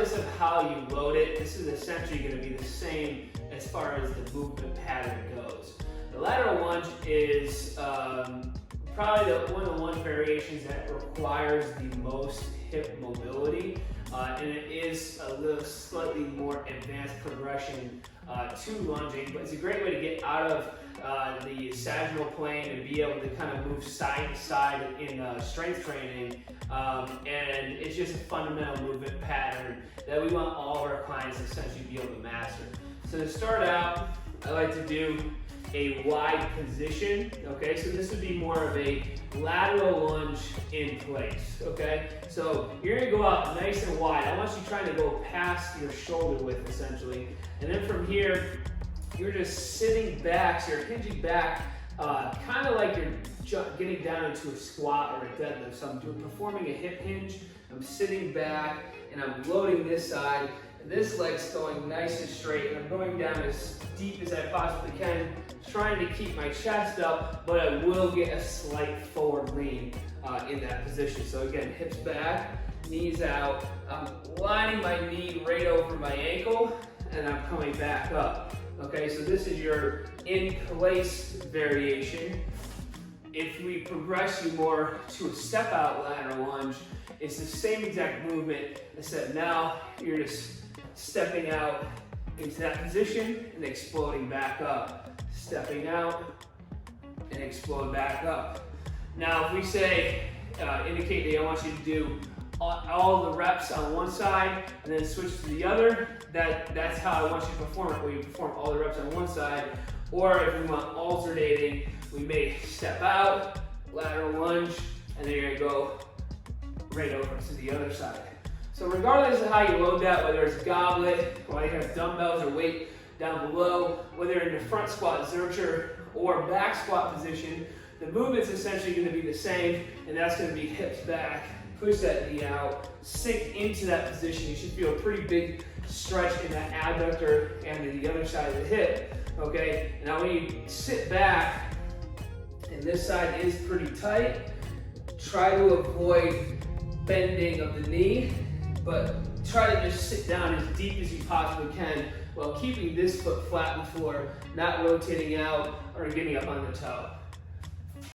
regardless of how you load it, this is essentially going to be the same as far as the movement pattern goes. The lateral lunge is probably one of the lunge variations that requires the most hip mobility, and it is a little slightly more advanced progression to lunging, but it's a great way to get out of the sagittal plane and be able to kind of move side to side in strength training, and it's just a fundamental movement pattern that we want all of our clients to essentially be able to master. So to start out, I like to do a wide position, okay? So this would be more of a lateral lunge in place, okay? So you're gonna go out nice and wide. I want you trying to go past your shoulder width, essentially. And then from here, you're just sitting back, so you're hinging back, kind of like you're getting down into a squat or a deadlift. So I'm performing a hip hinge, I'm sitting back, and I'm loading this side. This leg's going nice and straight, and I'm going down as deep as I possibly can, trying to keep my chest up, but I will get a slight forward lean in that position. So again, hips back, knees out. I'm lining my knee right over my ankle, and I'm coming back up. Okay, so this is your in place variation. If we progress you more to a step out lateral lunge, it's the same exact movement, except now you're just stepping out into that position and exploding back up. Stepping out and explode back up. Now, if we say, indicate that I want you to do all the reps on one side and then switch to the other, that's how I want you to perform it, where you perform all the reps on one side. Or if we want alternating, we may step out, lateral lunge, and then you're gonna go right over to the other side. So regardless of how you load that, whether it's goblet, or you have dumbbells or weight down below, whether in the front squat zercher or back squat position, the movement's essentially going to be the same, and that's going to be hips back, push that knee out, sink into that position. You should feel a pretty big stretch in that adductor and the other side of the hip, okay? Now when you sit back, and this side is pretty tight, try to avoid bending of the knee, but try to just sit down as deep as you possibly can while keeping this foot flat on the floor, not rotating out or getting up on the toe.